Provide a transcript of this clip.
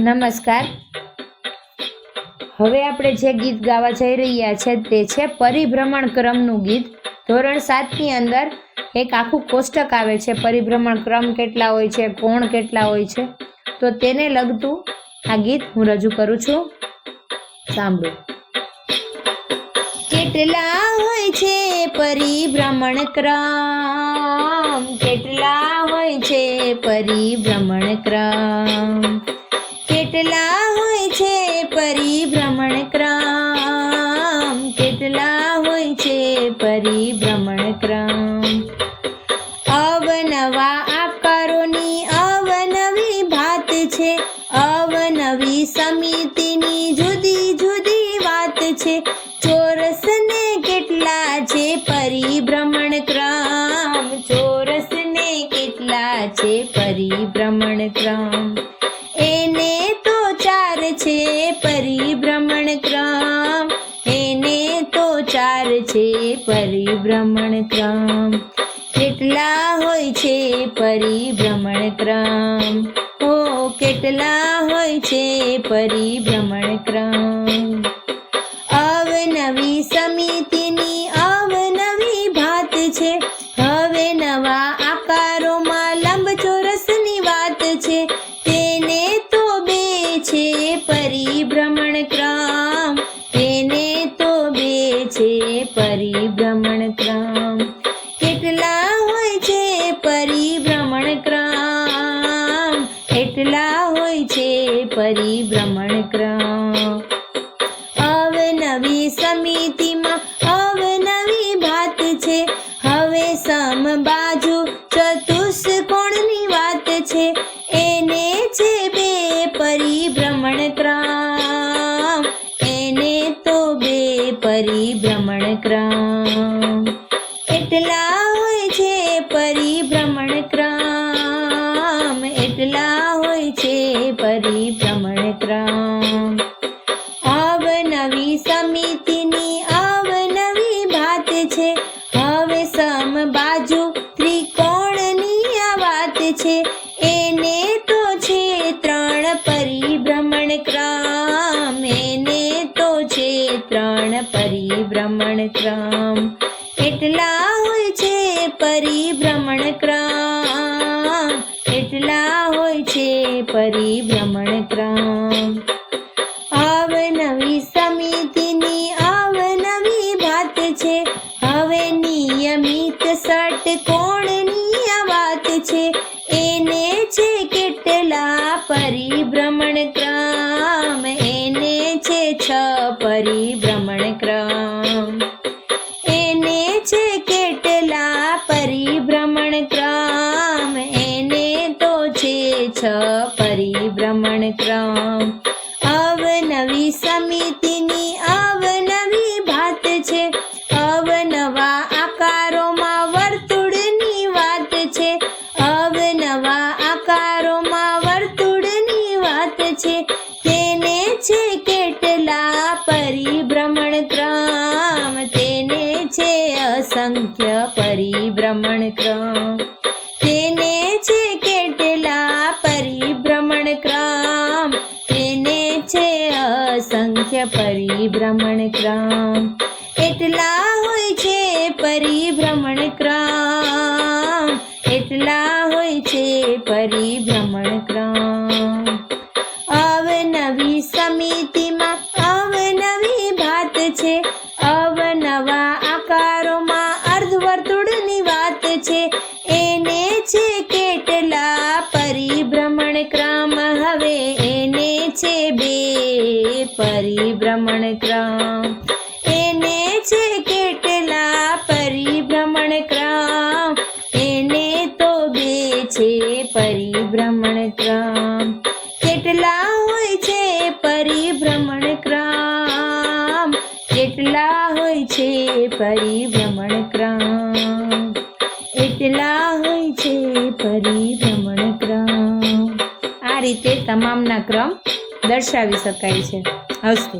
નમસ્કાર. હવે આપણે જે ગીત ગાવા જઈ રહ્યા છે તે છે પરિભ્રમણ ક્રમનું ગીત. ધોરણ 7ની અંદર એક આખું કોષ્ટક આવે છે, પરિભ્રમણ ક્રમ કેટલા હોય છે, કોણ કેટલા હોય છે, તો તેને લગતું આ ગીત હું રજૂ કરું છું. સાંભળો. કેટલા હોય છે પરિભ્રમણ ક્રમ, કેટલા હોય છે પરિભ્રમણ ક્રમ, કેટલા હોય છે પરિભ્રમણ ક્રમ, કેટલા હોય છે પરિભ્રમણ ક્રમ. અવનવા આકારોની અવનવી ભાત છે, અવનવી સમિતિની જુદી જુદી વાત છે. ચોરસને કેટલા છે પરિભ્રમણ ક્રમ, ચોરસને કેટલા છે પરિભ્રમણ ક્રમ. એને તો 4 છે પરિભ્રમણ ક્રમ, એને તો 4 છે પરિભ્રમણ ક્રમ. કેટલા હોય છે પરિભ્રમણ ક્રમ, ઓ કેટલા હોય છે પરિભ્રમણ ક્રમ. અવનવી સમિતિની અવનવી ભાત છે, હવે નવા આકારોમાં લંબચોરસની વાત છે. તેને તો 2 છે પરિભ્રમણ ક્રમ, તેને તો 2 છે પરિભ્રમણ ક્રમ. કેટલા હોય છે પરિભ્રમણ ક્રમ, એટલા હોય છે પરિભ્રમણ ક્રમ. અવનવી સમિતિમાં અવનવી ભાત છે, હવે સમબાજુ ચતુષ્કોણની વાત છે. એને છે 2 પરિભ્રમણ ક્રમ, એને તો 2 પરિભ્રમણ ક્રમ. એટલા હોય છે પરિભ્રમણ ક્રમ, એટલા હોય છે પરિભ્રમણ ક્રમ. અવનવી સમિતિની અવનવી ભાત છે, હવે સમબાજુ ત્રિકોણની આ વાત છે. એને તો છે 3 પરિભ્રમણ ક્રમ, એને તો છે 3 પરિભ્રમણ ક્રમ. એટલા હોય છે પરિભ્રમણ ક્રમ, એટલા હોય છે પરિભ્રમણ ક્રમ. અવનવી સમિતિની અવનવી ભાત છે, હવે નિયમિત ષટકોણની આ વાત છે. એને છે કેટલા પરિભ્રમણ ક્રમ, એને છે 6 પરિભ્રમણ ક્રમ. એને છે કેટલા પરિભ્રમણ ક્રમ, એને તો છે 6 પરિભ્રમણ ક્રમ. અવનવી સમિતિની અવનવી ભાત છે, અવનવા આકારોમાં વર્તુળની વાત છે. અવનવા આકારોમાં વર્તુળની વાત છે. તેને છે કેટલા પરિભ્રમણ ક્રમ, તેને છે અસંખ્ય પરિભ્રમણ ક્રમ. તેને છે કેટલા પરિભ્રમણ ક્રમ, તેને છે અસંખ્ય પરિભ્રમણ ક્રમ. એટલા હોય છે પરિભ્રમણ ક્રમ, એટલા હોય છે પરિભ્રમણ ક્રમ. અવનવી સમિતિમાં અવનવી ભાત છે, અવનવા આકારોમાં અર્ધવર્તુળની વાત છે. એને છે કેટલા પરિભ્રમણ ક્રમ, હવે એને છે 2 પરિભ્રમણ ક્રમ. એને છે કેટલા પરિભ્રમણ ક્રમ, એને તો 2 છે પરિભ્રમણ ક્રમ. કેટલા હોય છે પરિભ્રમણ ક્રમ, કેટલા હોય છે પરિભ્રમણ ક્રમ, એટલા હોય છે પરિભ્રમણ ક્રમ. આ રીતે તમામના ક્રમ દર્શાવી શકાય છે. અસ્તુ.